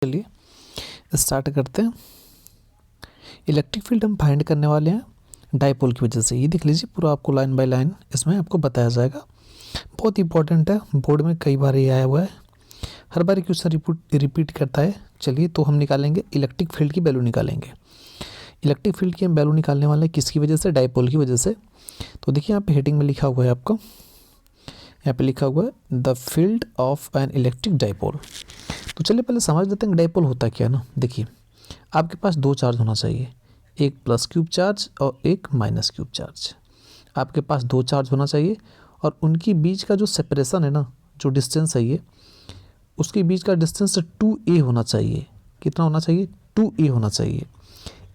चलिए स्टार्ट करते हैं। इलेक्ट्रिक फील्ड हम फाइंड करने वाले हैं डाइपोल की वजह से। ये देख लीजिए पूरा आपको लाइन बाय लाइन इसमें आपको बताया जाएगा। बहुत इंपॉर्टेंट है, बोर्ड में कई बार ये आया हुआ है, हर बार क्वेश्चन रिपीट करता है। चलिए तो हम निकालेंगे इलेक्ट्रिक फील्ड की वैल्यू निकालेंगे। इलेक्ट्रिक फील्ड की हम वैल्यू निकालने वाले हैं किसकी वजह से? डाइपोल की वजह से। तो देखिए यहाँ पे हेडिंग में लिखा हुआ है आपका, यहाँ पे लिखा हुआ है the field of an electric dipole. तो चलिए पहले समझ लेते हैं डाइपोल होता क्या है ना। देखिए आपके पास दो चार्ज होना चाहिए, एक प्लस क्यूब चार्ज और एक माइनस क्यूब चार्ज। आपके पास दो चार्ज होना चाहिए और उनके बीच का जो सेपरेशन है ना, जो डिस्टेंस है ये, उसके बीच का डिस्टेंस 2a होना चाहिए। कितना होना चाहिए? 2a होना चाहिए।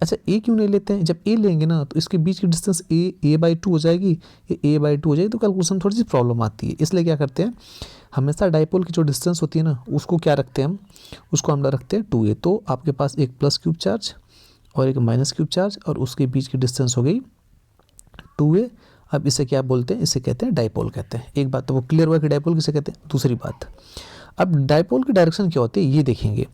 अच्छा ए क्यों नहीं लेते हैं? जब ए लेंगे ना तो इसके बीच की डिस्टेंस a/2 हो जाएगी, ये a/2 हो जाएगी, तो कैलकुलेशन थोड़ी सी प्रॉब्लम आती है। इसलिए क्या करते हैं, हमेशा डाइपोल की जो डिस्टेंस होती है ना उसको क्या रखते हैं हम, उसको हम रखते हैं 2a। तो आपके पास एक प्लस क्यूब चार्ज और एक माइनस क्यूब चार्ज और उसके बीच की डिस्टेंस हो गई 2a। अब इसे क्या बोलते हैं? इसे कहते हैं डाइपोल कहते हैं। एक बात तो वो क्लियर हुआ कि डाइपोल किसे कहते हैं। दूसरी बात, अब डाइपोल की डायरेक्शन क्या होती है ये देखेंगे।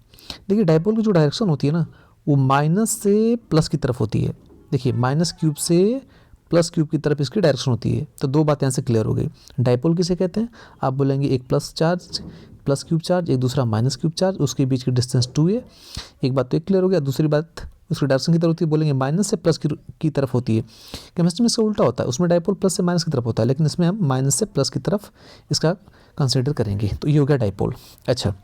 देखिए डाइपोल की जो डायरेक्शन होती है ना वो माइनस से प्लस की तरफ होती है। देखिए माइनस क्यूब से प्लस क्यूब की तरफ इसकी डायरेक्शन होती है। तो दो बातें यहाँ से क्लियर हो गई। डाइपोल किसे कहते हैं? आप बोलेंगे एक plus charge, plus cube charge, एक दूसरा माइनस क्यूब चार्ज, उसके बीच की डिस्टेंस 2a। एक बात तो एक क्लियर हो गया। दूसरी बात उसकी डायरेक्शन की तरफ होती है, बोलेंगे माइनस से प्लस की तरफ होती है। केमिस्ट्री में इसका उल्टा होता है, उसमें डाइपोल प्लस से माइनस की तरफ होता है, लेकिन इसमें हम माइनस से प्लस की तरफ इसका कंसिडर करेंगे। तो ये हो गया डाइपोल। अच्छा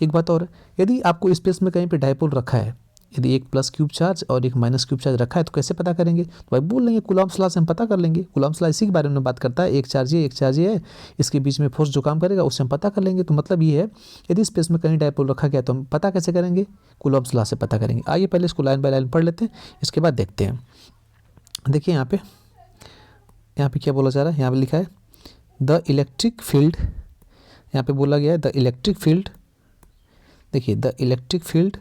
एक बात और, यदि आपको स्पेस में कहीं पे डाइपोल रखा है, यदि एक प्लस क्यूब चार्ज और एक माइनस क्यूब चार्ज रखा है तो कैसे पता करेंगे? तो भाई बोल लेंगे कूलॉम्स लॉ से हम पता कर लेंगे। कूलॉम्स लॉ इसी के बारे में बात करता है, एक चार्ज ये है, इसके बीच में फोर्स जो काम करेगा उससे हम पता कर लेंगे। तो मतलब ये है यदि स्पेस में कहीं डाइपोल रखा गया तो हम पता कैसे करेंगे? कूलॉम्स लॉ से पता करेंगे। आइए पहले इसको लाइन बाय लाइन पढ़ लेते हैं, इसके बाद देखते हैं। देखिए यहाँ पे क्या बोला जा रहा है, यहाँ पे लिखा है द इलेक्ट्रिक फील्ड। यहाँ पे बोला गया है द इलेक्ट्रिक फील्ड। देखिए the electric field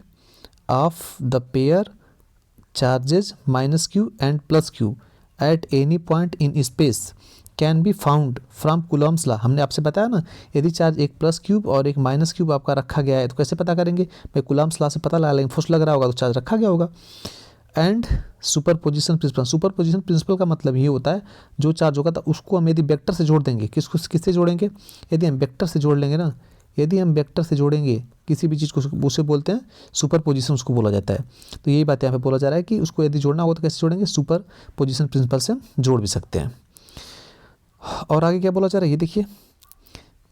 of the pair charges minus Q and plus Q at any point in space can be found from Coulomb's law. हमने आपसे बताया ना, यदि चार्ज एक प्लस क्यूब और एक माइनस क्यूब आपका रखा गया है तो कैसे पता करेंगे? भाई कूलॉम्स लॉ से पता लगा लेंगे, फोर्स लग रहा होगा तो चार्ज रखा गया होगा। And superposition principle. Superposition principle का मतलब ये होता है जो चार्ज होगा था उसको हम यदि वेक्टर से जोड़ देंगे, किससे जोड़ेंगे? यदि हम वेक्टर से जोड़ लेंगे ना, यदि हम वेक्टर से जोड़ेंगे किसी भी चीज़ को, उसे बोलते हैं सुपर पोजिशन, उसको बोला जाता है। तो यही बात यहाँ पे बोला जा रहा है कि उसको यदि जोड़ना होगा तो कैसे जोड़ेंगे? सुपर पोजिशन प्रिंसिपल से हम जोड़ भी सकते हैं। और आगे क्या बोला जा रहा है ये देखिए,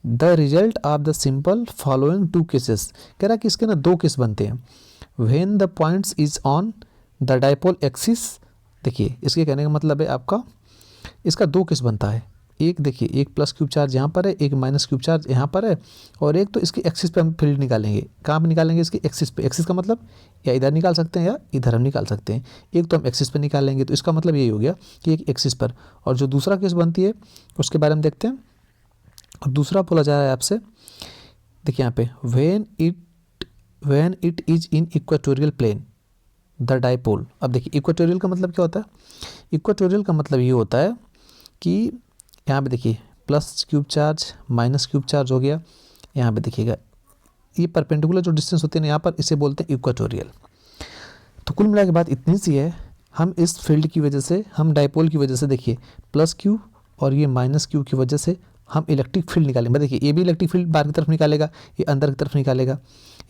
the result of the simple following two cases. कह रहा है कि इसके ना दो केस बनते हैं। When the points is on the dipole axis. देखिए इसके कहने का मतलब है आपका, इसका दो केस बनता है। एक देखिए, एक प्लस क्यूब चार्ज यहाँ पर है, एक माइनस क्यूब चार्ज यहाँ पर है, और एक तो इसकी एक्सिस पे हम फील्ड निकालेंगे। कहाँ पे निकालेंगे? इसकी एक्सिस पे। एक्सिस का मतलब या इधर निकाल सकते हैं या इधर हम निकाल सकते हैं। एक तो हम एक्सिस पे निकालेंगे, तो इसका मतलब यही हो गया कि एक एक्सिस पर। और जो दूसरा केस बनती है उसके बारे में देखते हैं। और दूसरा बोला जा रहा है आपसे, देखिए यहाँ पे when it is in equatorial plane the dipole. अब देखिए इक्वेटोरियल का मतलब क्या होता है? इक्वेटोरियल का मतलब ये होता है कि यहाँ पे देखिए plus cube charge minus cube charge हो गया। यहाँ पे देखिएगा ये परपेंडिकुलर जो डिस्टेंस होती है ना यहाँ पर, इसे बोलते हैं इक्वेटोरियल। तो कुल मिला के बात इतनी सी है, हम इस फील्ड की वजह से, हम डाइपोल की वजह से, देखिए प्लस क्यू और ये माइनस क्यू की वजह से हम इलेक्ट्रिक फील्ड निकालेंगे। देखिए ये भी इलेक्ट्रिक फील्ड बाहर की तरफ निकालेगा, ये अंदर की तरफ निकालेगा,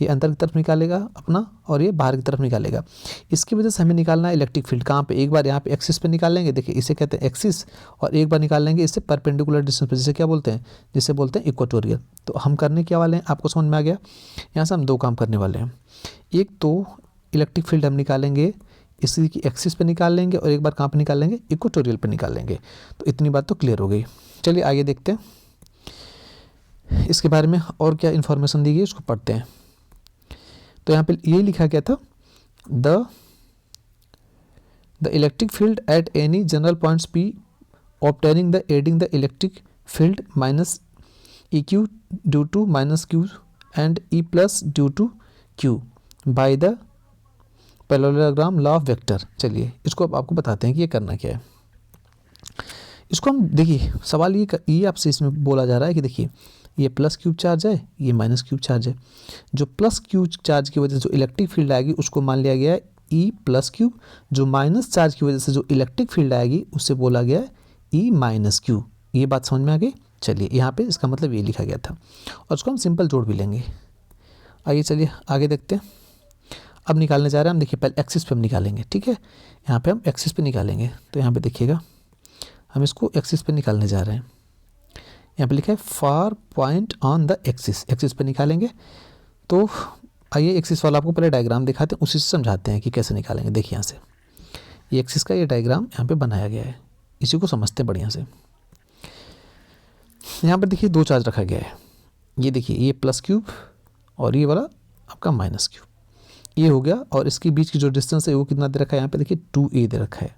ये अंदर की तरफ निकालेगा अपना, और ये बाहर की तरफ निकालेगा। इसकी वजह से हमें निकालना है इलेक्ट्रिक फील्ड। कहाँ पे? एक बार यहाँ पे एक्सिस पे निकाल लेंगे, देखिए इसे कहते हैं एक्सिस, और एक बार निकाल लेंगे इससे परपेंडिकुलर डिस्टेंस पे, जिसे क्या बोलते हैं? जिसे बोलते हैं इक्वेटोरियल। तो हम करने क्या वाले हैं आपको समझ में आ गया? यहाँ से हम दो काम करने वाले हैं। एक तो इलेक्ट्रिक फील्ड हम निकालेंगे इसी की एक्सिस पे निकाल लेंगे, और एक बार कहाँ पे निकाल लेंगे? इक्वेटोरियल पे निकाल लेंगे। तो इतनी बात तो क्लियर हो गई। चलिए आगे देखते हैं, इसके बारे में और क्या इन्फॉर्मेशन दी गई उसको पढ़ते हैं। तो यहाँ पे ये लिखा गया था the electric field at any general points P obtaining the adding the electric field minus E Q due to minus Q and E plus due to Q by the parallelogram law of vector. चलिए इसको अब आपको बताते हैं कि ये करना क्या है। इसको हम देखिए, सवाल ये आपसे इसमें बोला जा रहा है कि देखिए ये प्लस क्यू चार्ज है, ये माइनस क्यू चार्ज है। जो प्लस क्यू चार्ज की वजह से जो इलेक्ट्रिक फील्ड आएगी उसको मान लिया गया है ई प्लस क्यू। जो माइनस चार्ज की वजह से जो इलेक्ट्रिक फील्ड आएगी उससे बोला गया है ई माइनस क्यू। ये बात समझ में आ गई। चलिए यहाँ पे इसका मतलब ये लिखा गया था और उसको हम सिंपल जोड़ भी लेंगे। आइए चलिए आगे देखते हैं। अब निकालने जा रहे हैं हम, देखिए पहले एक्सिस पे हम निकालेंगे, ठीक है। यहाँ पे हम एक्सिस पे निकालेंगे, तो यहाँ पे देखिएगा हम इसको एक्सिस पे निकालने जा रहे हैं। यहाँ पे लिखा है far point on the axis, axis पे निकालेंगे। तो आइए एक्सिस वाला आपको पहले डायग्राम दिखाते हैं, उसी से समझाते हैं कि कैसे निकालेंगे। देखिए यहाँ से ये एक्सिस का ये डायग्राम यहाँ पे बनाया गया है, इसी को समझते हैं बढ़िया से। यहाँ पर देखिए दो चार्ज रखा गया है, ये देखिए ये प्लस क्यूब और ये वाला आपका माइनस क्यूब, ये हो गया। और इसके बीच की जो डिस्टेंस है वो कितना दे रखा है, यहाँ पे देखिए 2a दे रखा है।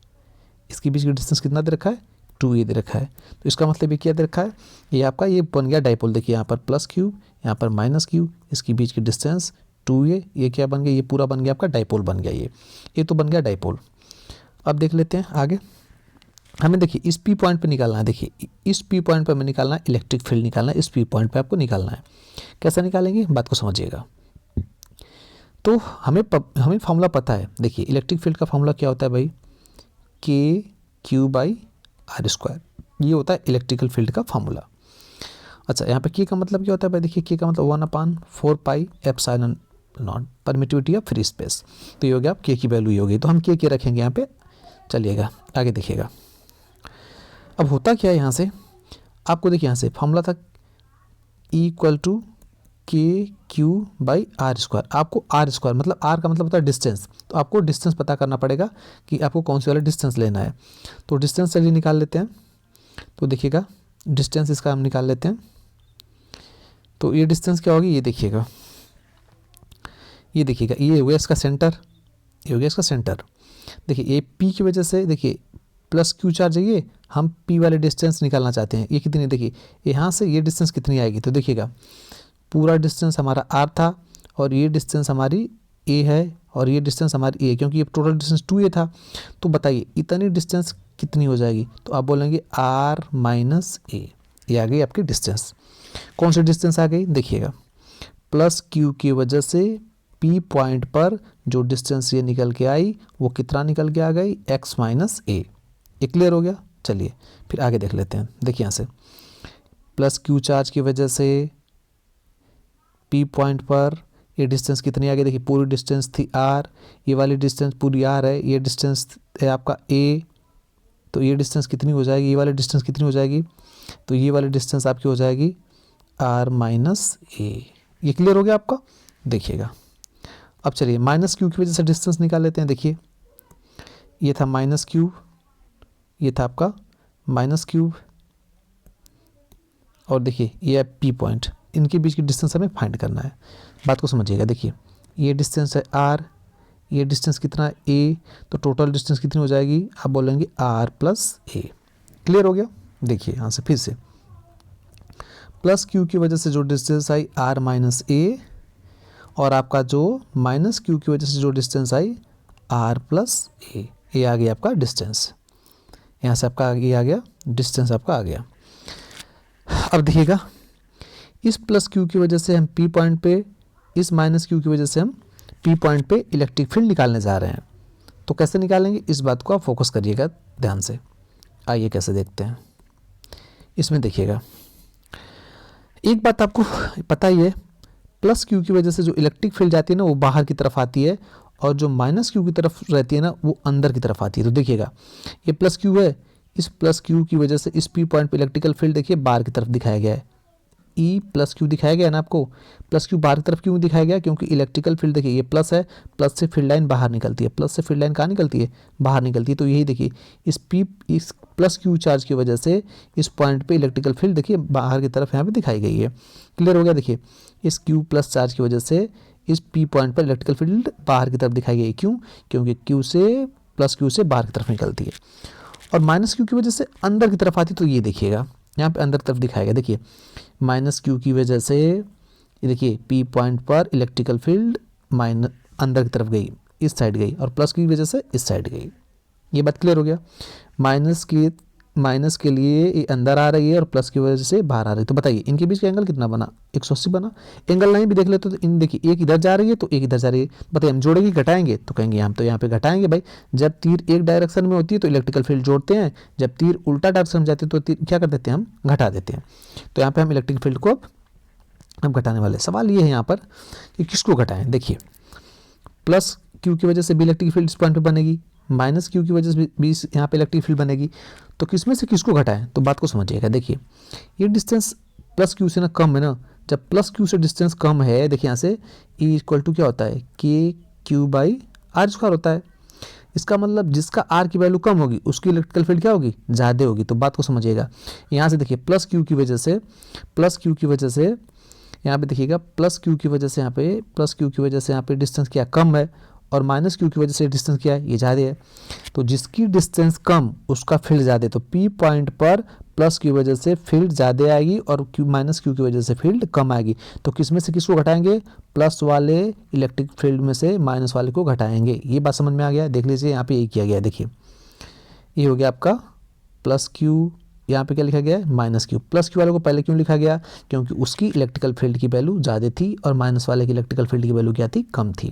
इसके बीच की डिस्टेंस कितना दे रखा है, 2a दे रखा है। तो इसका मतलब ये क्या दे रखा है, ये आपका ये बन गया डाइपोल। देखिए यहाँ पर प्लस क्यूब, यहाँ पर माइनस क्यूब, इसके बीच की डिस्टेंस 2a, ये क्या बन गया, ये पूरा बन गया आपका डाइपोल बन गया। ये तो बन गया डाइपोल। अब देख लेते हैं आगे। हमें देखिए इस पी पॉइंट पे निकालना है। देखिए इस पी पॉइंट पे हमें निकालना है इलेक्ट्रिक फील्ड निकालना है, इस पी पॉइंट पे आपको निकालना है। कैसे निकालेंगे बात को समझिएगा। तो हमें फार्मूला पता है। देखिए इलेक्ट्रिक फील्ड का फार्मूला क्या होता है भाई, के क्यू बाई आर स्क्वायर, ये होता है इलेक्ट्रिकल फील्ड का फार्मूला। अच्छा यहाँ पे के का मतलब क्या होता है भाई, देखिए के का मतलब 1/4 pi epsilon not, permittivity of free space. तो ये हो गया, के की वैल्यू ये हो गई। तो हम के रखेंगे यहाँ पे। चलिएगा आगे देखिएगा। अब होता क्या है यहाँ से, आपको देखिए यहाँ से फार्मूला था इक्वल टू के क्यू बाई आर स्क्वायर। आपको आर स्क्वायर मतलब आर का मतलब होता है डिस्टेंस, तो आपको डिस्टेंस पता करना पड़ेगा कि आपको कौन सी वाला डिस्टेंस लेना है। तो डिस्टेंस चलिए निकाल लेते हैं। तो देखिएगा डिस्टेंस इसका हम निकाल लेते हैं। तो ये डिस्टेंस क्या होगी, ये देखिएगा, ये हो गया इसका सेंटर, ये हो गया इसका सेंटर। देखिए ये पी की वजह से देखिए प्लस क्यू चार्ज है, ये हम पी वाले डिस्टेंस निकालना चाहते हैं। ये कितनी, देखिए यहाँ से ये डिस्टेंस कितनी आएगी। तो देखिएगा पूरा डिस्टेंस हमारा आर था और ये डिस्टेंस हमारी ए है और ये डिस्टेंस हमारी ए, क्योंकि ये टोटल डिस्टेंस 2a था। तो बताइए इतनी डिस्टेंस कितनी हो जाएगी। तो आप बोलेंगे आर माइनस ए, ये आ गई आपकी डिस्टेंस। कौन सी डिस्टेंस आ गई, देखिएगा प्लस क्यू की वजह से पी पॉइंट पर जो डिस्टेंस ये निकल के आई वो कितना निकल के आ गई, एक्स माइनस ए। ये क्लियर हो गया। चलिए फिर आगे देख लेते हैं। देखिए यहाँ से प्लस क्यू चार्ज की वजह से पी पॉइंट पर ये डिस्टेंस कितनी आ गई, देखिए पूरी डिस्टेंस थी आर, ये वाली डिस्टेंस पूरी आर है, ये डिस्टेंस है आपका ए। तो ये डिस्टेंस कितनी हो जाएगी, ये वाली डिस्टेंस कितनी हो जाएगी, तो ये वाली डिस्टेंस आपकी हो जाएगी आर माइनस ए। ये क्लियर हो गया आपका। देखिएगा अब चलिए माइनस क्यू की वजह से डिस्टेंस निकाल लेते हैं। देखिए ये था माइनस क्यूब, ये था आपका माइनस क्यूब, और देखिए ये है पी पॉइंट, इनके बीच की डिस्टेंस हमें फाइंड करना है। बात को समझिएगा। देखिए ये डिस्टेंस है आर, ये डिस्टेंस कितना है ए, तो टोटल डिस्टेंस कितनी हो जाएगी, आप बोलेंगे आर प्लस ए। क्लियर हो गया। देखिए यहाँ से फिर से प्लस क्यू की वजह से जो डिस्टेंस आई आर माइनस ए, और आपका जो माइनस क्यू की वजह से जो डिस्टेंस आई आर प्लस ए, ये आ गया आपका डिस्टेंस। यहाँ से आपका ये आ गया डिस्टेंस, आपका आ गया। अब देखिएगा इस प्लस क्यू की वजह से हम पी पॉइंट पे, इस माइनस क्यू की वजह से हम पी पॉइंट पे इलेक्ट्रिक फील्ड निकालने जा रहे हैं। तो कैसे निकालेंगे, इस बात को आप फोकस करिएगा ध्यान से। आइए कैसे देखते हैं। इसमें देखिएगा एक बात आपको पता ही है, प्लस क्यू की वजह से जो इलेक्ट्रिक फील्ड जाती है ना वो बाहर की तरफ आती है, और जो माइनस क्यू की तरफ रहती है ना वो अंदर की तरफ आती है। तो देखिएगा ये प्लस क्यू है, इस प्लस क्यू की वजह से इस पी पॉइंट पे इलेक्ट्रिकल फील्ड देखिए बाहर की तरफ दिखाया गया है, ई प्लस क्यू दिखाया गया है ना आपको। प्लस क्यू बाहर की तरफ क्यों दिखाया गया, क्योंकि इलेक्ट्रिकल फील्ड देखिए ये प्लस है, प्लस से फील्ड लाइन बाहर निकलती है, प्लस से फील्ड लाइन कहाँ निकलती है, बाहर निकलती है। तो यही देखिए इस प्लस क्यू चार्ज की वजह से इस पॉइंट पे इलेक्ट्रिकल फील्ड देखिए बाहर की तरफ यहाँ पे दिखाई गई है। क्लियर हो गया। देखिए इस क्यू प्लस चार्ज की वजह से इस पी पॉइंट पर इलेक्ट्रिकल फील्ड बाहर की तरफ दिखाई गई। क्यों, क्योंकि क्यू से प्लस क्यू से बाहर की तरफ निकलती है, और माइनस क्यू की वजह से अंदर की तरफ आती है। तो ये देखिएगा यहाँ पे अंदर तरफ दिखाएगा। देखिए माइनस क्यू की वजह से ये देखिए पी पॉइंट पर इलेक्ट्रिकल फील्ड माइनस अंदर की तरफ गई, इस साइड गई, और प्लस की वजह से इस साइड गई। ये बात क्लियर हो गया। माइनस के लिए ये अंदर आ रही है और प्लस की वजह से बाहर आ रही है। तो बताइए इनके बीच का एंगल कितना बना, 180 बना। एंगल लाइन भी देख लेते तो इन देखिए, एक इधर जा रही है तो एक इधर जा रही है। बताइए हम जोड़ेंगे घटाएंगे, तो कहेंगे हम तो यहाँ पे घटाएंगे भाई। जब तीर एक डायरेक्शन में होती है तो इलेक्ट्रिकल फील्ड जोड़ते हैं, जब तीर उल्टा डायरेक्शन में जाती है तो तीर क्या कर देते हैं, हम घटा देते हैं। तो यहाँ पे हम इलेक्ट्रिक फील्ड को अब घटाने वाले। सवाल ये है यहाँ पर कि किसको घटाएं। देखिए प्लस क्यू की वजह से भी इलेक्ट्रिक फील्ड इस पॉइंट पे बनेगी, माइनस क्यू की वजह से भी यहाँ पे इलेक्ट्रिक फील्ड बनेगी। तो किसमें से किसको घटाएं, तो बात को समझिएगा। देखिए ये डिस्टेंस प्लस क्यू से ना कम है ना, जब प्लस क्यू से डिस्टेंस कम है, देखिए यहाँ से ई इक्वल टू क्या होता है, के क्यू बाई आर स्क्वायर होता है। इसका मतलब जिसका आर की वैल्यू कम होगी उसकी इलेक्ट्रिकल फील्ड क्या होगी, ज़्यादा होगी। तो बात को समझिएगा। यहाँ से देखिए प्लस क्यू की वजह से यहाँ पे देखिएगा प्लस क्यू की वजह से यहाँ पे डिस्टेंस क्या कम है, और माइनस क्यू की वजह से डिस्टेंस क्या है, ये ज़्यादा है। तो जिसकी डिस्टेंस कम उसका फील्ड ज़्यादा है। तो पी पॉइंट पर प्लस की वजह से फील्ड ज़्यादा आएगी और क्यू माइनस क्यू की वजह से फील्ड कम आएगी। तो किस में से किसको घटाएंगे, प्लस वाले इलेक्ट्रिक फील्ड में से माइनस वाले को घटाएंगे। ये बात समझ में आ गया। देख लीजिए यहाँ पे यही किया गया। देखिए ये हो गया आपका प्लस क्यू, यहाँ पे क्या लिखा गया है, माइनस क्यू। प्लस क्यू वाले को पहले क्यों लिखा गया, क्योंकि उसकी इलेक्ट्रिकल फील्ड की वैल्यू ज़्यादा थी और माइनस वाले की इलेक्ट्रिकल फील्ड की वैल्यू क्या थी, कम थी।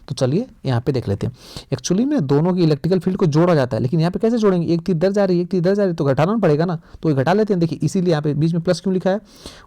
तो चलिए यहाँ पे देख लेते हैं। एक्चुअली में दोनों की इलेक्ट्रिकल फील्ड को जोड़ा जाता है, लेकिन यहाँ पे कैसे जोड़ेंगे, एक तीर इधर जा रही है एक तीर इधर जा रही है, तो घटाना पड़ेगा ना। तो ये घटा लेते हैं। देखिए इसीलिए यहाँ पे बीच में प्लस क्यों लिखा है,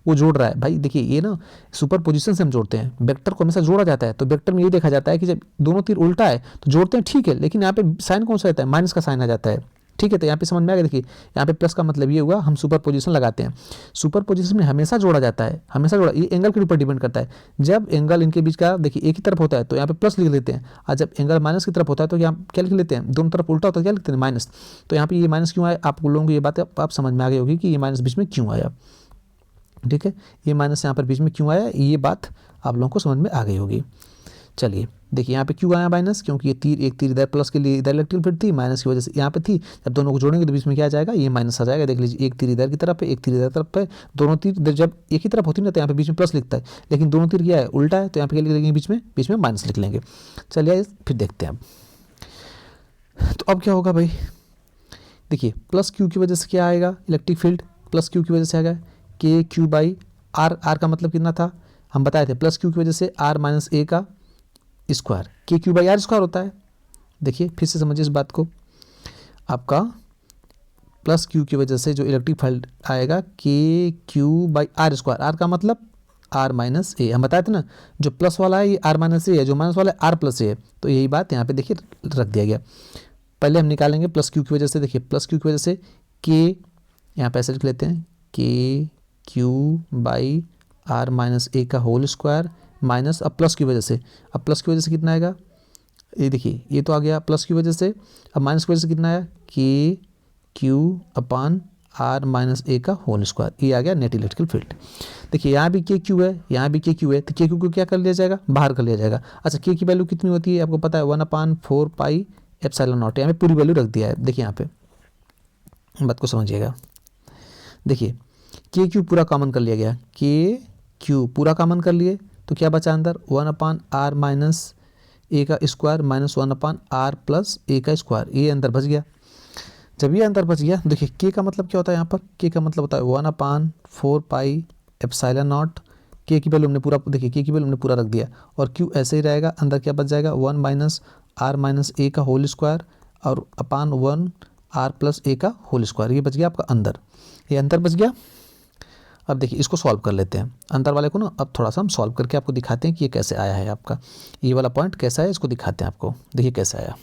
वो जोड़ रहा है भाई। देखिए ये ना सुपर पोजिशन से हम जोड़ते हैं, वेक्टर को हमेशा जोड़ा जाता है। तो वेक्टर में ये देखा जाता है कि जब दोनों तीर उल्टा है तो जोड़ते हैं, ठीक है, लेकिन यहाँ पे साइन कौन सा रहता है, माइनस का साइन आ जाता है। ठीक है, तो यहाँ पे समझ में आ गया। देखिए यहाँ पे प्लस का मतलब ये हुआ, हम सुपर पोजीशन लगाते हैं। सुपर पोजीशन में हमेशा जोड़ा जाता है, हमेशा जोड़ा। ये एंगल के ऊपर डिपेंड करता है। जब एंगल इनके बीच का देखिए एक ही तरफ होता है तो यहाँ पे प्लस लिख लेते हैं, और जब एंगल माइनस की तरफ होता है तो यहाँ क्या लिख लेते हैं, दोनों तरफ उल्टा होता है क्या लिखते हैं, माइनस। तो यहाँ पे ये माइनस क्यों आया, आप लोगों को ये बात आप समझ में आ गई होगी कि ये माइनस बीच में क्यों आया। ठीक है, ये माइनस यहाँ पर बीच में क्यों आया, ये बात आप लोगों को समझ में आ गई होगी। चलिए देखिए यहाँ पे क्यों आया माइनस, क्योंकि ये तीर एक तीर इधर प्लस के लिए इधर इलेक्ट्रिक फील्ड थी, माइनस की वजह से यहाँ पे थी। जब दोनों को जोड़ेंगे तो बीच में क्या आ जाएगा, ये माइनस आ जाएगा। देख लीजिए एक तीर इधर की तरफ है एक तीर इधर तरफ है, दोनों तीर जब एक ही तरफ होती है ना तो यहाँ पे बीच में प्लस लिखता है, लेकिन दोनों तीर क्या है, उल्टा है, तो यहाँ पे क्या लिख लेंगे, बीच में माइनस लिख लेंगे। चलिए फिर देखते हैं अब। तो अब क्या होगा भाई, देखिए प्लस क्यू की वजह से क्या आएगा, इलेक्ट्रिक फील्ड प्लस क्यू की वजह से आएगा k Q by are. Are का मतलब कितना था, हम बताए थे, प्लस क्यू की वजह से आर माइनस ए का स्क्वायर, के क्यू बाई आर स्क्वायर होता है। देखिए फिर से समझिए इस बात को, आपका प्लस क्यू की वजह से जो इलेक्ट्रिक फील्ड आएगा k Q by r square. R का मतलब आर माइनस ए, हम बताए थे ना, जो प्लस वाला है ये आर माइनस ए है, जो माइनस वाला है आर प्लस ए है। तो यही बात यहाँ पे देखिए रख दिया गया। पहले हम निकालेंगे प्लस क्यू की वजह से। देखिए प्लस क्यू की वजह से के, यहाँ पे ऐसे लिख लेते हैं, के क्यू बाई आर माइनस ए का होल स्क्वायर माइनस, अब प्लस की वजह से, अब प्लस की वजह से कितना आएगा, ये देखिए ये तो आ गया प्लस की वजह से। अब माइनस की वजह से कितना आया, के क्यू अपान आर माइनस ए का होल स्क्वायर, ये आ गया नेट इलेक्ट्रिकल फील्ड। देखिए यहाँ भी के क्यू है, यहाँ भी के क्यू है, तो के क्यू को क्या कर लिया जाएगा, बाहर कर लिया जाएगा। अच्छा के की वैल्यू कितनी होती है आपको पता है, 1/4 पाई एप्सिलॉन नॉट। यहाँ पे पूरी वैल्यू रख दिया है। देखिए यहाँ पे बात को समझिएगा। देखिए के क्यू पूरा कॉमन कर लिया गया, के क्यू पूरा कॉमन कर लिए तो क्या बचा अंदर, 1/r माइनस ए का स्क्वायर माइनस 1/r प्लस ए का स्क्वायर, ये अंदर बच गया। जब ये अंदर बच गया, देखिए के का मतलब क्या होता है यहाँ पर, के का मतलब होता है 1/4 पाई एप्सिलॉन नॉट। के की वैल्यू हमने पूरा, देखिए के की वैल्यू हमने पूरा रख दिया, और क्यू ऐसे ही रहेगा। अंदर क्या बच जाएगा, 1 माइनस आर माइनस ए का होल स्क्वायर और अपान 1 आर प्लस ए का होल स्क्वायर, ये बच गया आपका अंदर, ये अंदर बच गया। अब देखिए इसको सॉल्व कर लेते हैं अंदर वाले को ना। अब थोड़ा सा हम सॉल्व करके आपको दिखाते हैं कि ये कैसे आया है, आपका ये वाला पॉइंट कैसा है, इसको दिखाते हैं आपको। देखिए कैसे आया।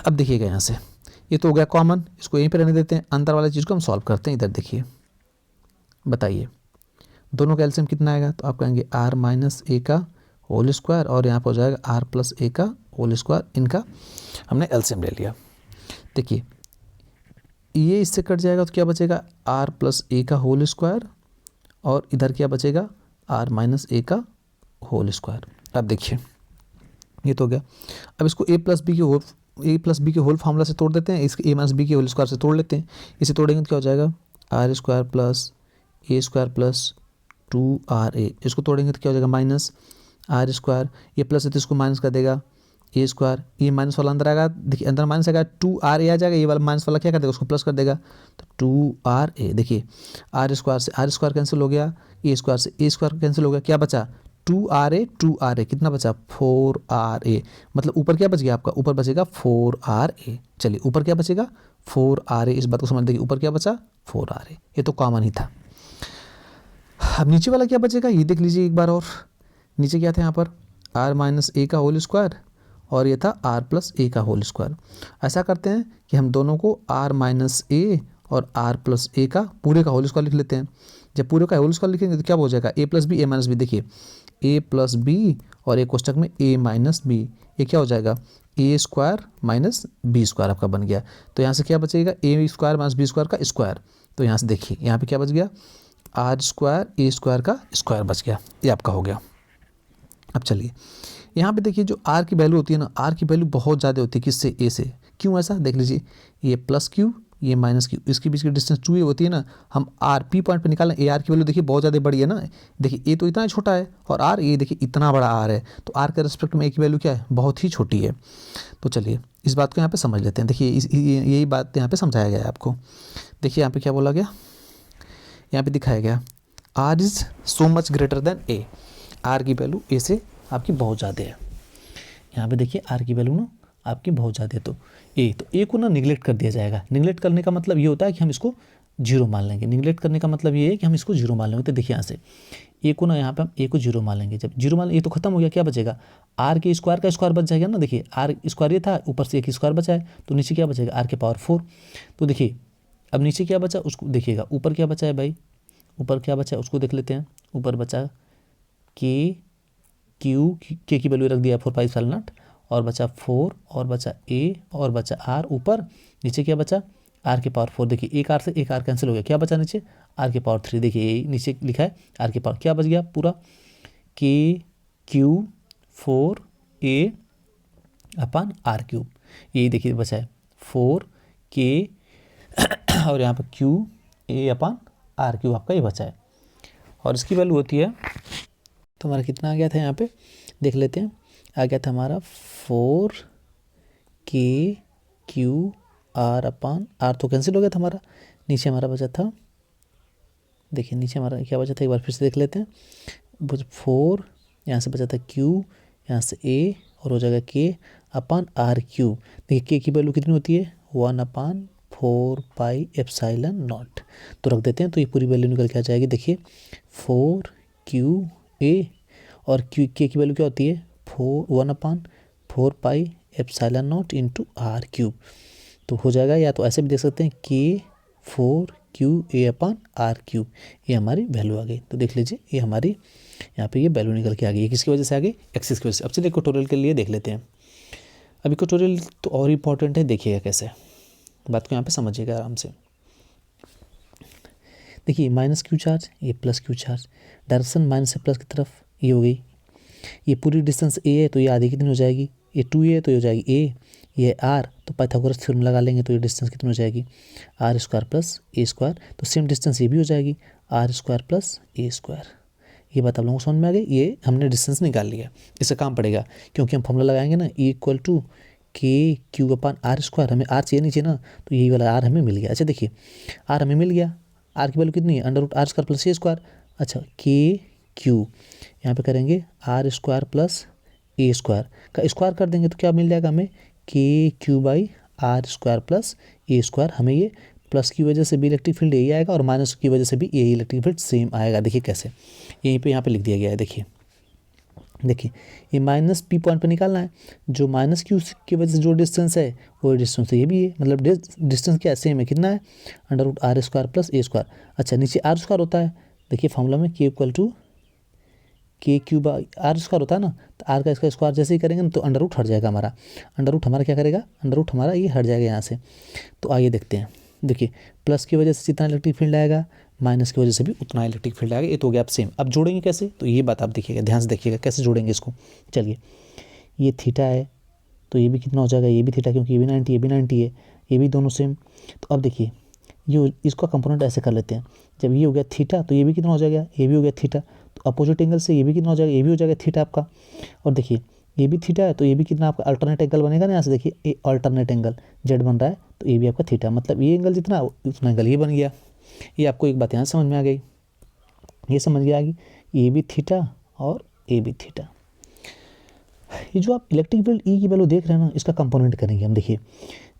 अब देखिएगा यहाँ से, ये तो हो गया कॉमन, इसको यहीं पे रहने देते हैं। अंदर वाली चीज़ को हम सॉल्व करते हैं। इधर देखिए, बताइए दोनों का एलसीएम कितना आएगा, तो आप कहेंगे आर माइनस ए का होल स्क्वायर और यहाँ पर हो जाएगा आर प्लस ए का होल स्क्वायर। इनका हमने एलसीएम ले लिया। देखिए ये इससे कट जाएगा तो क्या बचेगा, आर प्लस ए का होल स्क्वायर, और इधर क्या बचेगा, आर माइनस ए का होल स्क्वायर। अब देखिए ये तो हो गया। अब इसको ए प्लस बी के होल फार्मूला से तोड़ देते हैं, इसके ए माइनस बी के होल स्क्वायर से तोड़ लेते हैं। इसे तोड़ेंगे तो क्या हो जाएगा, r square plus A square plus 2 r a. इसको तोड़ेंगे तो क्या हो जाएगा, माइनस आर स्क्वायर, ये प्लस है तो इसको माइनस कर देगा, ए स्क्वायर, ये माइनस वाला अंदर आएगा, देखिए अंदर माइनस आएगा, 2r ए आ जाएगा, ये वाला माइनस वाला क्या कर देगा, उसको प्लस कर देगा, तो 2r ए। देखिए आर स्क्वायर से आर स्क्वायर कैंसिल हो गया, ए स्क्वायर से ए स्क्वायर कैंसिल हो गया, क्या बचा 2r ए, कितना बचा 4r ए, मतलब ऊपर क्या बच गया आपका, ऊपर बचेगा 4r ए। चलिए ऊपर क्या बचेगा 4r ए, इस बात को समझ देखिए ऊपर क्या बचा 4r ए, ये तो कॉमन ही था। अब नीचे वाला क्या बचेगा ये देख लीजिए एक बार और, नीचे क्या था यहाँ पर r माइनस ए का होल स्क्वायर और ये था r प्लस ए का होल स्क्वायर। ऐसा करते हैं कि हम दोनों को r माइनस ए और r प्लस ए का पूरे का होल स्क्वायर लिख लेते हैं। जब पूरे का होल स्क्वायर लिखेंगे तो क्या हो जाएगा, a plus b a minus b, देखिए a प्लस बी और एक कोष्टक में a माइनस बी, ये क्या हो जाएगा ए स्क्वायर माइनस बी स्क्वायर आपका बन गया। तो यहाँ से क्या बचेगा ए स्क्वायर माइनस बी स्क्वायर का स्क्वायर, तो यहाँ से देखिए यहाँ पे क्या बच गया आर स्क्वायर ए स्क्वायर का स्क्वायर बच गया, ये आपका हो गया। अब चलिए यहाँ पे देखिए जो आर की वैल्यू होती है ना, आर की वैल्यू बहुत ज़्यादा होती है किससे, ए से। क्यों ऐसा देख लीजिए, ये प्लस क्यू ये माइनस क्यू, इसके बीच की डिस्टेंस 2a होती है ना, हम आर पी पॉइंट पे निकालें, ए आर की वैल्यू देखिए बहुत ज़्यादा बड़ी है ना, देखिए ए तो इतना छोटा है और आर ये देखिए इतना बड़ा आर है, तो आर के रेस्पेक्ट में ए की वैल्यू क्या है बहुत ही छोटी है। तो चलिए इस बात को यहाँ पे समझ लेते हैं, देखिए यही बात यहाँ पे समझाया गया है आपको। देखिए यहाँ पे क्या बोला गया, यहाँ पे दिखाया गया r is so much greater than a, r की वैल्यू ए से आपकी बहुत ज़्यादा है। यहाँ पे देखिए आर की वैल्यू ना आपकी बहुत ज़्यादा है, तो ए को ना निगलेक्ट कर दिया जाएगा। निगलेक्ट करने का मतलब ये होता है कि हम इसको जीरो मान लेंगे, निगलेक्ट करने का मतलब ये है कि हम इसको जीरो मान लेंगे। तो देखिए यहाँ से ए को ना यहाँ पे हम ए को जीरो मान लेंगे, जब जीरो मान ये तो खत्म हो गया, क्या बचेगा आर के स्क्वायर का स्क्वायर बच जाएगा ना, देखिए आर स्क्वायर ये था, ऊपर से एक स्क्वायर बचा है, तो नीचे क्या बचेगा आर के पावर 4। तो देखिए अब नीचे क्या बचा उसको देखिएगा, ऊपर क्या बचा है भाई, ऊपर क्या बचा है उसको देख लेते हैं। ऊपर बचा के की वैल्यू रख दिया 4 5 0 और बचा 4 और बचा ए और बचा आर, ऊपर नीचे क्या बचा आर के पावर 4। देखिए एक आर से एक आर कैंसिल हो गया, क्या बचा नीचे आर के पावर 3। देखिए नीचे लिखा है आर के पावर, क्या बच गया पूरा Q 4 A अपन आर क्यूब, ये देखिए बचा है 4K और यहाँ पर Q A अपन आर क्यूब आपका ये बचा है, और इसकी वैल्यू होती है तो हमारा कितना आ गया था यहाँ पे देख लेते हैं, आ गया था हमारा 4K Q R अपन आर तो कैंसिल हो गया था हमारा, नीचे हमारा बचा था, देखिए नीचे हमारा क्या बचा था एक बार फिर से देख लेते हैं, 4 यहाँ से बचा था Q, यहाँ से A और हो जाएगा K अपन आर क्यूब। देखिए K की वैल्यू कितनी होती है 1/4 पाई एप्सिलॉन नॉट, तो रख देते हैं तो ये पूरी वैल्यू निकल के आ जाएगी। देखिए 4QA और K की वैल्यू क्या होती है 1/4 pi epsilon naught into R cube, तो हो जाएगा, या तो ऐसे भी देख सकते हैं K4QA अपन आर क्यूब, ये हमारी वैल्यू आ गई। तो देख लीजिए ये हमारी यहाँ पे ये वैल्यू निकल के आ गई, किसकी वजह से आ गई एक्सिस की वजह से। अब चलिए इक्वेटोरियल के लिए देख लेते हैं। अब इक्वेटोरियल तो और इम्पॉर्टेंट है, देखिएगा कैसे, बात को यहाँ पे समझिएगा आराम से। देखिए माइनस क्यू चार्ज ये plus Q charge, direction minus से प्लस की तरफ ये हो गई, ये पूरी डिस्टेंस ए है तो ये आधी कितनी हो जाएगी, ये 2a है तो ये हो जाएगी ए, ये आर तो पाइथागोरस थ्योरम लगा लेंगे तो ये डिस्टेंस कितनी हो जाएगी आर स्क्वायर प्लस ए स्क्वायर, तो सेम डिस्टेंस ये भी हो जाएगी आर स्क्वायर प्लस ए स्क्वायर। ये बात आप लोगों को समझ में आ गई, ये हमने डिस्टेंस निकाल लिया, इससे काम पड़ेगा क्योंकि हम फॉर्मूला लगाएंगे ना E = KQ अपन आर स्क्वायर, हमें आर चाहिए नीचे ना, तो यही वाला आर हमें मिल गया। अच्छा देखिए आर हमें मिल गया, आर की वैल्यू कितनी है √r² प्लस ए स्क्वायर। अच्छा KQ यहाँ पे करेंगे आर स्क्वायर प्लस ए स्क्वायर का स्क्वायर कर देंगे तो क्या मिल जाएगा हमें KQ/r² प्लस ए स्क्वायर। हमें ये प्लस की वजह से भी इलेक्ट्रिक फील्ड यही आएगा और माइनस की वजह से भी यही इलेक्ट्रिक फील्ड सेम आएगा। देखिए कैसे, यहीं पे यहाँ पे लिख दिया गया है, देखिए ये माइनस पी पॉइंट पे निकालना है, जो माइनस क्यू की वजह से जो डिस्टेंस है वो डिस्टेंस ये भी है, मतलब डिस्टेंस क्या सेम है, कितना है √r² प्लस ए स्क्वायर। अच्छा नीचे आर स्क्वायर होता है, देखिए फॉर्मूला में K = KQ/r² होता है ना, तो आर का इसका स्क्वायर जैसे ही करेंगे ना तो अंडर हट जाएगा हमारा, अंडर हमारा क्या करेगा, अंडर हमारा ये हट जाएगा यहाँ से। तो आइए देखते हैं, देखिए प्लस की वजह से जितना इलेक्ट्रिक फील्ड आएगा माइनस की वजह से भी उतना इलेक्ट्रिक फील्ड आएगा, ये तो हो गया आप सेम। अब जोड़ेंगे कैसे, तो ये बात आप देखिएगा, ध्यान से देखिएगा कैसे जोड़ेंगे इसको। चलिए ये थीटा है तो ये भी कितना हो जाएगा, ये भी थीटा, क्योंकि ये भी 90 ये भी 90 है, ये भी दोनों सेम। तो अब देखिए ये इसका कंपोनेंट ऐसे कर लेते हैं, जब ये हो गया थीटा तो ये भी कितना हो जाएगा, ये भी हो गया थीटा, तो अपोजिट एंगल से ये भी कितना हो जाएगा, ये भी हो जाएगा थीटा आपका। और देखिए ये भी थीटा है तो ये भी कितना आपका अल्टरनेट एंगल बनेगा ना। यहाँ से देखिए ये अल्टरनेट एंगल जेड बन रहा है तो ये भी आपका थीटा, मतलब ये एंगल जितना उतना एंगल ये बन गया। ये आपको एक बात यहाँ समझ में आ गई, ये समझ में आ गई, ये भी थीटा और ये भी थीटा। ये जो आप इलेक्ट्रिक फील्ड ई की वैल्यू देख रहे हैं ना, इसका कंपोनेंट करेंगे हम। देखिए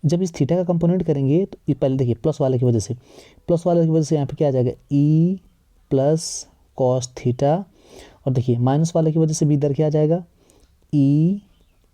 जब इस थीटा का कंपोनेंट करेंगे तो ये पहले देखिए प्लस वाले की वजह से, प्लस वाले की वजह से यहाँ पे क्या आ जाएगा ई प्लस कॉस थीटा, और देखिए माइनस वाले की वजह से भी इधर क्या आ जाएगा ई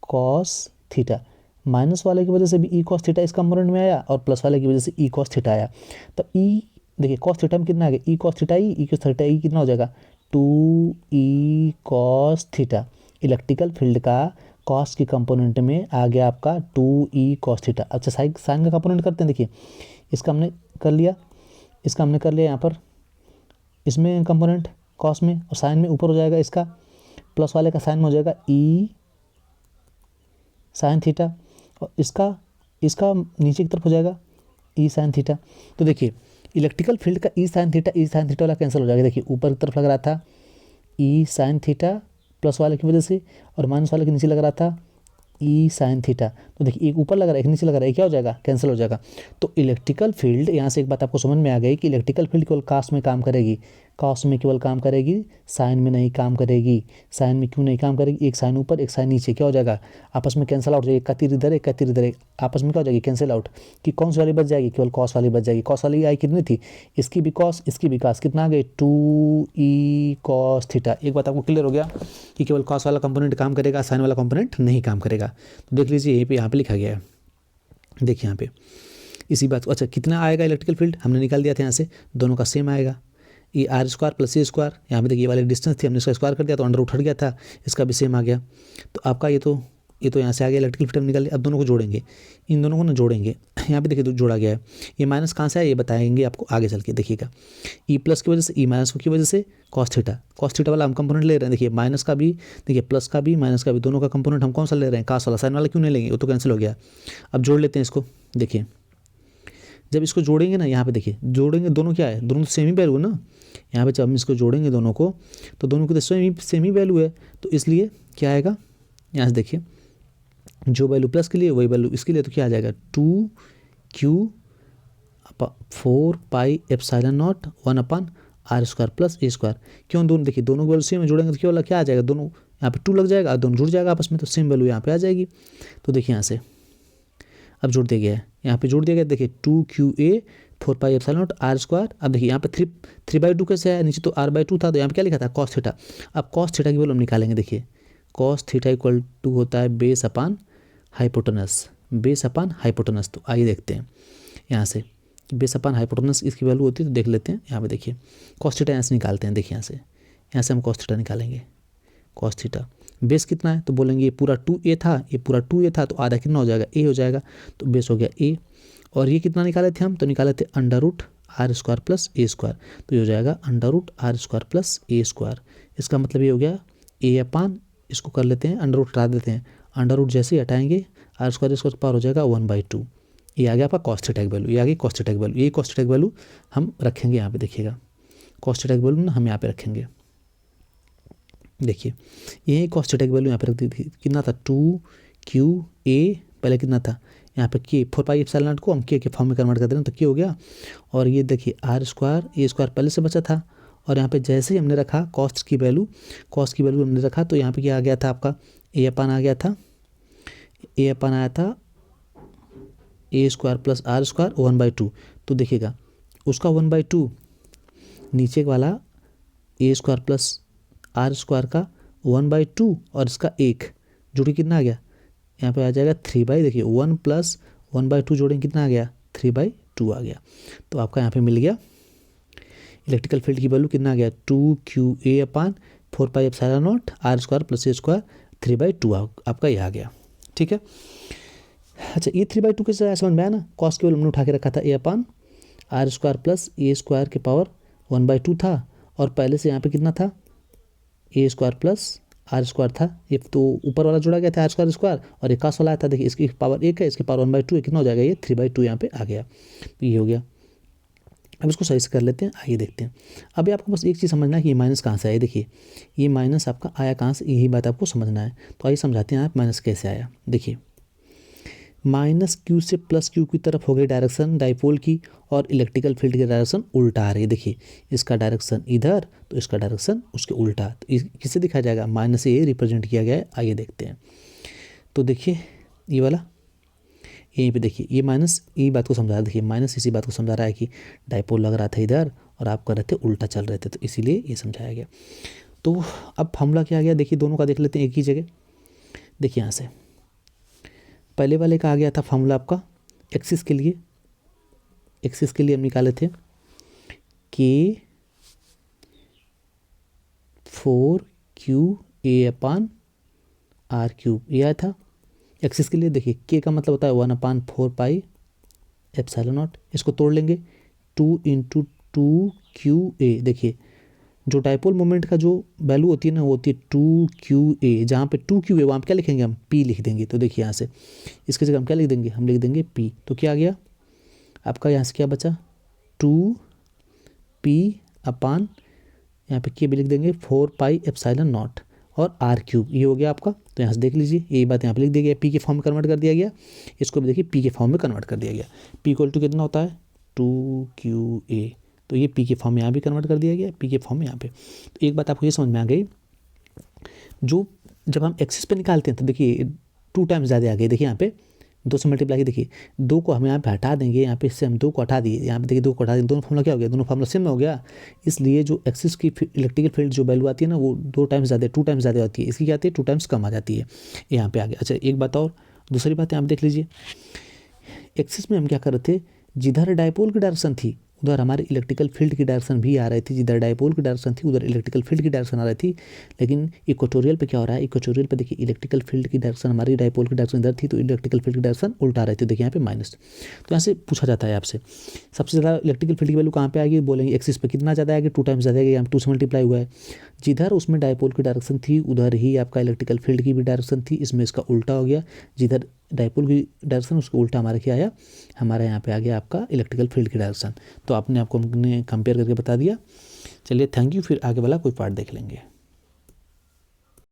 कॉस थीटा। माइनस वाले की वजह से भी ई कॉस थीटा इस कंपोनेंट में आया और प्लस वाले की वजह से ई कॉस थीटा आया। तो ई देखिए कॉस थीटा में कितना आ गया e cos theta, e cos theta e कितना हो जाएगा 2 e cos theta. Electrical field का कॉस के कंपोनेंट में आ गया आपका 2 ई कॉस थीटा। अच्छा साइन का कंपोनेंट करते हैं। देखिए इसका हमने कर लिया, इसका हमने कर लिया यहाँ पर, इसमें कंपोनेंट कॉस में, और साइन में ऊपर हो जाएगा इसका प्लस वाले का साइन में हो जाएगा ई साइन थीटा, और इसका नीचे की तरफ हो जाएगा ई साइन थीटा। तो देखिए इलेक्ट्रिकल फील्ड का ई साइन थीटा वाला कैंसिल हो जाएगा। देखिए ऊपर की तरफ लग रहा था ई साइन थीटा प्लस वाले की वजह से, और माइनस वाले के नीचे लग रहा था ई साइन थीटा। तो देखिए एक ऊपर लग रहा है एक नीचे लग रहा है, क्या हो जाएगा कैंसिल हो जाएगा। तो इलेक्ट्रिकल फील्ड यहाँ से एक बात आपको समझ में आ गई कि इलेक्ट्रिकल फील्ड केवल कॉस में काम करेगी, कॉस में केवल काम करेगी, साइन में नहीं काम करेगी। साइन में क्यों नहीं काम करेगी, एक साइन ऊपर एक साइन नीचे, क्या हो जाएगा आपस में कैंसिल आउट हो जाएगी। एक का तीर इधर एक का तीर इधर, आपस में क्या हो जाएगी कैंसिल आउट। कि कौन सी वाली बच जाएगी, केवल कॉस वाली बच जाएगी। कॉस वाली आई कितनी थी, इसकी भी कॉस इसकी भी कॉस, कितना आ गई 2 ई कॉस थीटा। एक बात आपको क्लियर हो गया कि केवल कॉस वाला कंपोनेंट काम करेगा, साइन वाला कंपोनेंट नहीं काम करेगा। तो देख लीजिए यहाँ पे लिखा गया है, देखिए यहाँ पे इसी बात को। अच्छा कितना आएगा इलेक्ट्रिकल फील्ड हमने निकाल दिया था, यहाँ से दोनों का सेम आएगा, ये आर स्क्वायर प्लस ए स्क्वायर। यहाँ पे देखिए ये वाली डिस्टेंस थी हमने इसका स्क्वायर कर दिया तो अंडर उठ गया था, इसका भी सेम आ गया। तो आपका ये तो यहाँ से आ गया इलेक्ट्रिकल फील्ड निकाल लिया। अब दोनों को जोड़ेंगे, इन दोनों को ना जोड़ेंगे, यहाँ पे देखिए जोड़ा गया है। ये माइनस कहाँ से आया ये बताएंगे आपको आगे चल के, देखिएगा ई प्लस की वजह से ई माइनस की वजह से कॉस थीटा वाला हम कंपोनेंट ले रहे हैं। देखिए माइनस का भी, देखिए प्लस का भी माइनस का भी, दोनों का कंपोनेंट हम कौन सा ले रहे हैं कॉस वाला। साइन वाला क्यों नहीं लेंगे, वो तो कैंसिल हो गया। अब जोड़ लेते हैं इसको। देखिए जब इसको जोड़ेंगे ना, यहाँ पे देखिए जोड़ेंगे दोनों क्या है, दोनों तो सेम ही वैल्यू है ना। यहाँ पे जब हम इसको जोड़ेंगे दोनों को तो दोनों की तो सेम ही वैल्यू है, तो इसलिए क्या आएगा यहाँ से देखिए जो वैल्यू प्लस के लिए वही वैल्यू इसके लिए, तो क्या आ जाएगा 2q/4 pi epsilon not 1/r² plus A square. क्यों दोनों देखिए दोनों वैल्यू सेम में जोड़ेंगे तो क्या आ जाएगा, दोनों यहाँ पे 2 लग जाएगा और दोनों जुड़ जाएगा आपस में, तो सेम वैल्यू यहाँ पे आ जाएगी। तो देखिए यहाँ से अब जोड़ दिया गया है, यहाँ पे जोड़ दिया गया। देखिए 2qa 4 pi epsilon not r²। अब देखिए यहाँ पे 3/2 कैसे आया, नीचे तो r/2 था, तो यहाँ पे क्या लिखा था कॉस थीटा। अब कॉस थीटा की वैल्यू हम निकालेंगे। देखिए कॉस थीटा इक्वल टू होता है बेस अपान हाइपोटेनस, तो आइए देखते हैं यहाँ से बेस अपान हाइपोटेनस इसकी वैल्यू होती है, तो देख लेते हैं। यहाँ पे देखिए कॉस थीटा यहाँ से निकालते हैं। देखिए यहाँ से हम कॉस थीटा निकालेंगे। कॉस थीटा बेस कितना है, तो बोलेंगे ये पूरा 2a था, ये पूरा 2a था, तो आधा कितना हो जाएगा a हो जाएगा, तो बेस हो गया a। और ये कितना निकाले थे हम, तो निकाले थे √r² प्लस ए स्क्वायर, तो ये हो जाएगा √r² प्लस ए स्क्वायर। इसका मतलब ये हो गया a/, इसको कर लेते हैं अंडर रूट हटा देते हैं, अंडर रूट जैसे ही हटाएंगे r² पावर हो जाएगा 1/2। ये आ गया आपका कॉस थीटा की वैल्यू, ये आ गई कॉस थीटा की वैल्यू। ये कॉस थीटा की वैल्यू हम रखेंगे यहाँ पे, देखिएगा कॉस थीटा की वैल्यू ना हम यहाँ पे रखेंगे। देखिए यही कॉस थीटा की वैल्यू यहाँ पे रख दी थी, कितना था 2qa, पहले कितना था यहाँ पे k 4 पाई एप्सिलॉन नॉट को हम k के फॉर्म में कन्वर्ट कर दे रहे हैं, तो k हो गया। और ये देखिए r² पहले से बचा था, और यहाँ पे जैसे ही हमने रखा कॉस की वैल्यू हमने रखा, तो यहाँ पे क्या आ गया था आपका a/, आ गया था a/, आया था a² प्लस r² 1/2। तो देखिएगा उसका 1/2 नीचे वाला a² प्लस r² का 1/2 और इसका 1 जोड़ के कितना आ गया, यहाँ पे आ जाएगा 3/, देखिए 1 प्लस 1/2 जोड़ेंगे कितना आ गया 3/2 आ गया। तो आपका यहाँ पे मिल गया इलेक्ट्रिकल फील्ड की वैल्यू कितना आ गया 2qa/4 pi epsilon not r² plus A square 3/2 आपका ये आ गया। ठीक है। अच्छा ये 3/2 कैसे समझ में आया ना, कॉस की वैल्यू हमने उठा के रखा था a/r² प्लस ए स्क्वायर के पावर 1/2 था, और पहले से यहाँ पे कितना था a² प्लस r² था, ये तो ऊपर वाला जुड़ा गया था r², और एक कॉस वाला आया था। देखिए इसकी पावर 1 है, इसकी पावर 1/2 है, कितना हो जाएगा ये 3/2 यहाँ पे आ गया। तो ये हो गया अब इसको सही से कर लेते हैं, आइए देखते हैं। अभी आपको बस एक चीज़ समझना है कि ये माइनस कहाँ से आया। देखिए ये माइनस आपका आया कहाँ से, यही बात आपको समझना है। तो आइए समझाते हैं आप माइनस कैसे आया। देखिए माइनस क्यू से प्लस क्यू की तरफ हो गई डायरेक्शन डाइपोल की, और इलेक्ट्रिकल फील्ड की डायरेक्शन उल्टा आ रही है। देखिए इसका डायरेक्शन इधर तो इसका डायरेक्शन उसके उल्टा, तो किससे दिखाया जाएगा, माइनस से ये रिप्रेजेंट किया गया है। आइए देखते हैं। तो देखिए ये वाला यहीं पे देखिए ये माइनस ये बात को समझा रहा है। देखिए माइनस इसी बात को समझा रहा है कि डाइपोल लग रहा था इधर और आप कर रहे थे उल्टा चल रहे थे, तो इसीलिए ये समझाया गया। तो अब फॉर्मूला क्या आ गया, देखिए दोनों का देख लेते हैं एक ही जगह। देखिए यहाँ से पहले वाले का आ गया था फॉर्मूला आपका एक्सिस के लिए, एक्सिस के लिए हम निकाले थे के 4QA/R3 ये आया था एक्सिस के लिए। देखिए के का मतलब होता है 1/4πε0। इसको तोड़ लेंगे 2 × 2QA। देखिए जो डाइपोल मोमेंट का जो वैल्यू होती है ना वो होती है 2QA। जहाँ पे 2QA वहाँ पे क्या लिखेंगे हम, P लिख देंगे। तो देखिए यहाँ से इसकी जगह हम क्या लिख देंगे, हम लिख देंगे P। तो क्या आ गया आपका, यहाँ से क्या बचा 2P अपान यहाँ पे के भी लिख देंगे 4πε0 और R3 ये हो गया आपका। तो यहाँ से देख लीजिए यही बात यहाँ पे लिख दी गई, पी के फॉर्म में कन्वर्ट कर दिया गया। इसको भी देखिए पी के फॉर्म में कन्वर्ट कर दिया गया। पी इक्वल टू कितना होता है 2QA, तो ये पी के फॉर्म में यहाँ भी कन्वर्ट कर दिया गया, पी के फॉर्म में यहाँ पे। तो एक बात आपको ये समझ में आ गई, जो जब हम एक्सिस पे निकालते हैं तो देखिए 2 टाइम्स ज़्यादा आ गई। देखिए यहाँ पे 2 से मल्टीप्लाई, देखिए 2 को हम यहाँ पे हटा देंगे, यहाँ पे इससे हम 2 को हटा दिए, यहाँ पे देखिए 2 को हटा दिए, दोनों फॉर्मूला क्या हो गया, दोनों फॉर्मूला सेम हो गया। इसलिए जो एक्सिस की इलेक्ट्रिकल फील्ड जो वैल्यू आती है ना वो 2 टाइम्स ज़्यादा 2 टाइम्स ज़्यादा होती है, इसकी क्या आती है 2 टाइम्स कम आ जाती है, यहाँ पे आ गया। अच्छा एक बात और, दूसरी बात यहाँ पे देख लीजिए, एक्सिस में हम क्या कर रहे थे, जिधर डाइपोल की डायरेक्शन थी उधर हमारे इलेक्ट्रिकल फील्ड की डायरेक्शन भी आ रही थी, जिधर डाइपोल की डायरेक्शन थी उधर इलेक्ट्रिकल फील्ड की डायरेक्शन आ रही थी। लेकिन इक्वेटोरियल पे क्या हो रहा है, इक्वेटोरियल पे देखिए इलेक्ट्रिकल फील्ड की डायरेक्शन हमारी डाइपोल की डायरेक्शन इधर थी, तो इलेक्ट्रिकल फील्ड की डायरेक्शन उल्टा रही थी। देखिए यहाँ पे माइनस। तो यहाँ से पूछा जाता है आपसे सबसे ज़्यादा इलेक्ट्रिकल फील्ड की वैल्यू कहाँ पे आएगी, बोलेंगे एक्सिस पे कितना ज़्यादा आएगी 2 टाइम्स ज़्यादा आएगी, यहाँ 2 से मल्टीप्लाई हुआ है। जिधर उसमें डाइपोल की डायरेक्शन थी उधर ही आपका इलेक्ट्रिकल फील्ड की भी डायरेक्शन थी, इसमें इसका उल्टा हो गया। जिधर डाइपोल की डायरेक्शन उसको उल्टा हमारे क्या आया, हमारे यहाँ पे आ गया आपका इलेक्ट्रिकल फील्ड की डायरेक्शन। तो आपने आपको हमने कंपेयर करके बता दिया। चलिए थैंक यू, फिर आगे वाला कोई पार्ट देख लेंगे।